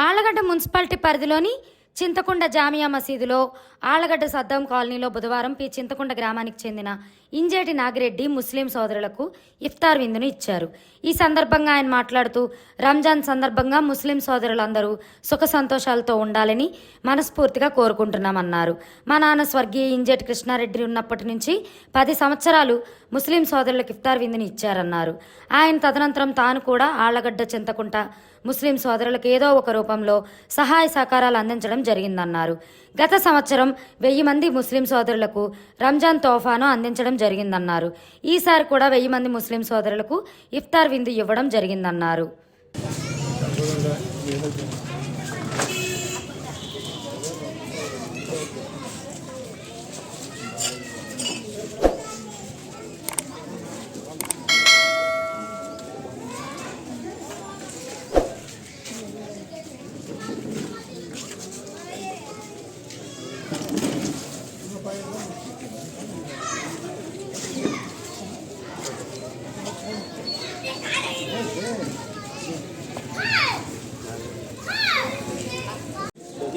Allagadda municipality పరిధిలోని చింతకుంట జామియా మసీదులో ఆళ్లగడ్డ సద్దాం కాలనీలో బుధవారం చింతకుంట గ్రామానికి చెందిన ఇంజేటి నాగిరెడ్డి ముస్లిం సోదరులకు ఇఫ్తార్ విందును ఇచ్చారు. ఈ సందర్భంగా ఆయన మాట్లాడుతూ రంజాన్ సందర్భంగా ముస్లిం సోదరులందరూ సుఖ సంతోషాలతో ఉండాలని మనస్ఫూర్తిగా కోరుకుంటున్నామన్నారు. మా నాన్న స్వర్గీయ ఇంజేటి కృష్ణారెడ్డి ఉన్నప్పటి నుంచి 10 సంవత్సరాలు ముస్లిం సోదరులకు ఇఫ్తార్ విందుని ఇచ్చారన్నారు. ఆయన తదనంతరం తాను కూడా ఆళ్లగడ్డ చింతకుంట ముస్లిం సోదరులకు ఏదో ఒక రూపంలో సహాయ సహకారాలు అందించడం జరిగిందన్నారు. గత సంవత్సరం 1000 మంది ముస్లిం సోదరులకు రంజాన్ తోఫాను అందించడం జరిగిందన్నారు. ఈసారి కూడా 1000 మంది ముస్లిం సోదరులకు ఇఫ్తార్ విందు ఇవ్వడం జరిగిందన్నారు.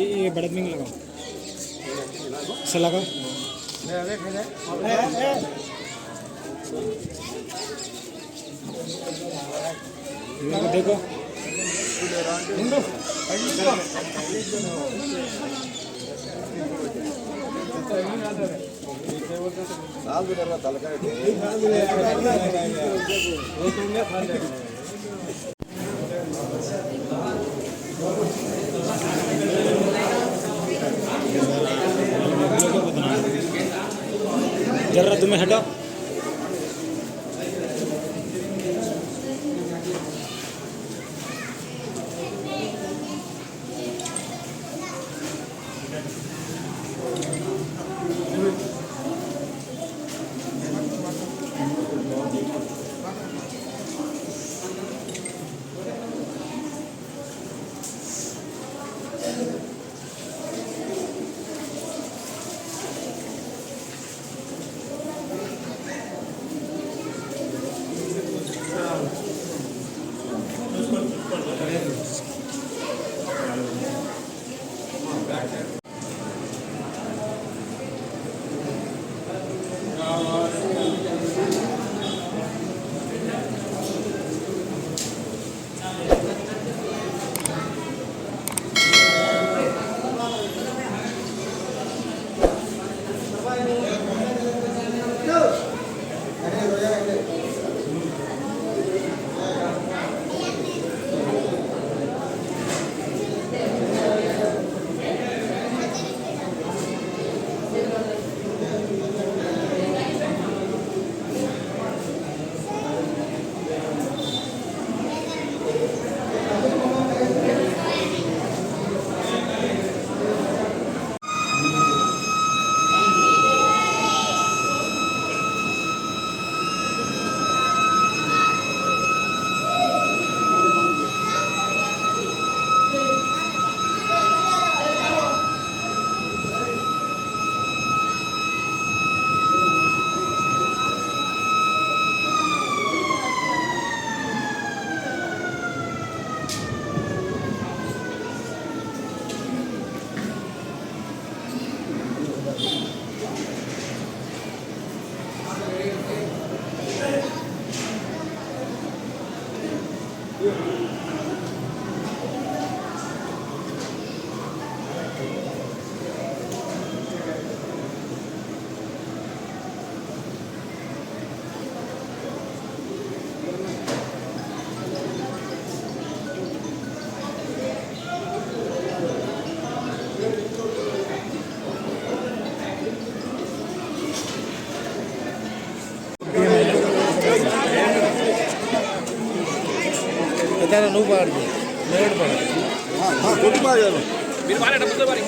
ये बड़ा मिंग लगाओ ऐसा लगाओ देखो जरा तुम्हें हटाओ నువ్వు పాడు నేను పాడు మీరు పాడే డబ్బుతో పాడి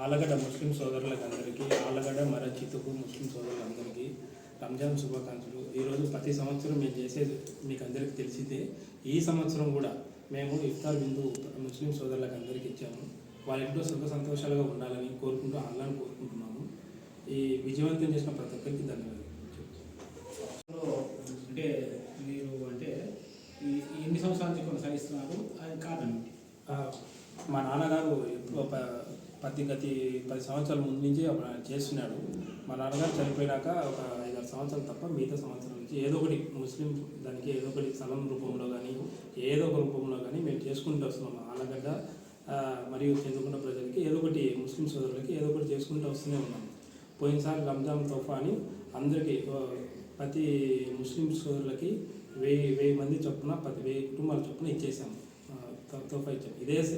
ఆళ్లగడ్డ ముస్లిం సోదరులకు అందరికీ ఆళ్లగడ్డ మరచితుకు ముస్లిం సోదరులందరికీ రంజాన్ శుభాకాంక్షలు. ఈరోజు ప్రతి సంవత్సరం మేము చేసేది మీకు అందరికీ తెలిసిందే. ఈ సంవత్సరం కూడా మేము ఇఫ్తార్ విందు ముస్లిం సోదరులకు అందరికీ ఇచ్చాము. వాళ్ళ ఇంట్లో సుఖ సంతోషాలుగా ఉండాలని కోరుకుంటూ అల్లాహ్ని కోరుకుంటున్నాము. ఈ విజయవంతం చేసిన ప్రతి ఒక్కరికి ధన్యవాదాలు. అంటే మీరు అంటే ఎన్ని సంవత్సరాల నుంచి కొనసాగిస్తున్నారు, అది కారణం ఏంటి? మా నాన్నగారు ఎక్కువ గతి 10 సంవత్సరాల ముందు నుంచి చేస్తున్నాడు. మా నాన్నగారు చనిపోయినాక ఒక 5-6 సంవత్సరాలు తప్ప మిగతా సంవత్సరం నుంచి ఏదో ఒకటి ముస్లిం దానికి ఏదో ఒకటి స్థలం రూపంలో కానీ ఏదో ఒక రూపంలో కానీ మేము చేసుకుంటూ వస్తున్నాం. ఆలగడ్డ మరియు చంద్రకొండ ప్రజలకి ఏదో ఒకటి ముస్లిం సోదరులకి ఏదో ఒకటి చేసుకుంటూ వస్తూనే ఉన్నాం. పోయినసారి రంజాన్ తోఫా అని అందరికీ ప్రతి ముస్లిం సోదరులకి 1000 మంది చొప్పున 10,000 కుటుంబాల చొప్పున ఇచ్చేసాము, తోఫా ఇచ్చాము.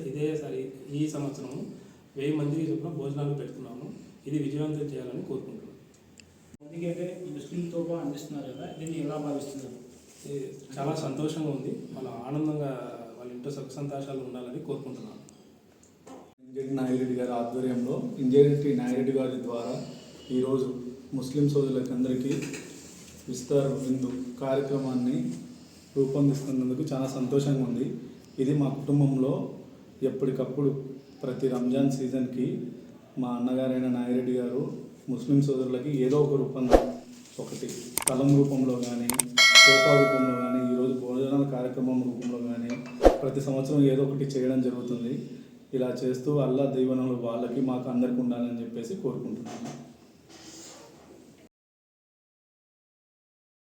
ఇదేసారి ఈ సంవత్సరం 1000 మందికి చొప్పున భోజనాలు పెడుతున్నాము. ఇది విజయవంతం చేయాలని కోరుకుంటున్నాను. ఎందుకంటే ఈ ముస్లిం తోఫా అందిస్తున్నారు కదా, దీన్ని ఎలా భావిస్తున్నారు? ఇది చాలా సంతోషంగా ఉంది. వాళ్ళ ఆనందంగా వాళ్ళ ఇంట్లో సుఖ సంతోషాలు ఉండాలని కోరుకుంటున్నాను. ఇంజేటి నాగిరెడ్డి గారి ఆధ్వర్యంలో ఇంజేటి నాగిరెడ్డి గారి ద్వారా ఈరోజు ముస్లిం సోదరులకందరికీ ఇఫ్తార్ విందు కార్యక్రమాన్ని రూపొందిస్తున్నందుకు చాలా సంతోషంగా ఉంది. ఇది మా కుటుంబంలో ఎప్పటికప్పుడు ప్రతి రంజాన్ సీజన్కి మా అన్నగారైన నాగిరెడ్డి గారు ముస్లిం సోదరులకి ఏదో ఒక రూపంలో, ఒకటి స్థలం రూపంలో కానీ, సోఫా రూపంలో కానీ, ఈరోజు భోజనాల కార్యక్రమం రూపంలో కానీ ప్రతి సంవత్సరం ఏదో ఒకటి చేయడం జరుగుతుంది. ఇలా చేస్తూ అల్లా దీవెనలు వాళ్ళకి మాకు అందరికీ ఉండాలని చెప్పేసి కోరుకుంటున్నాను.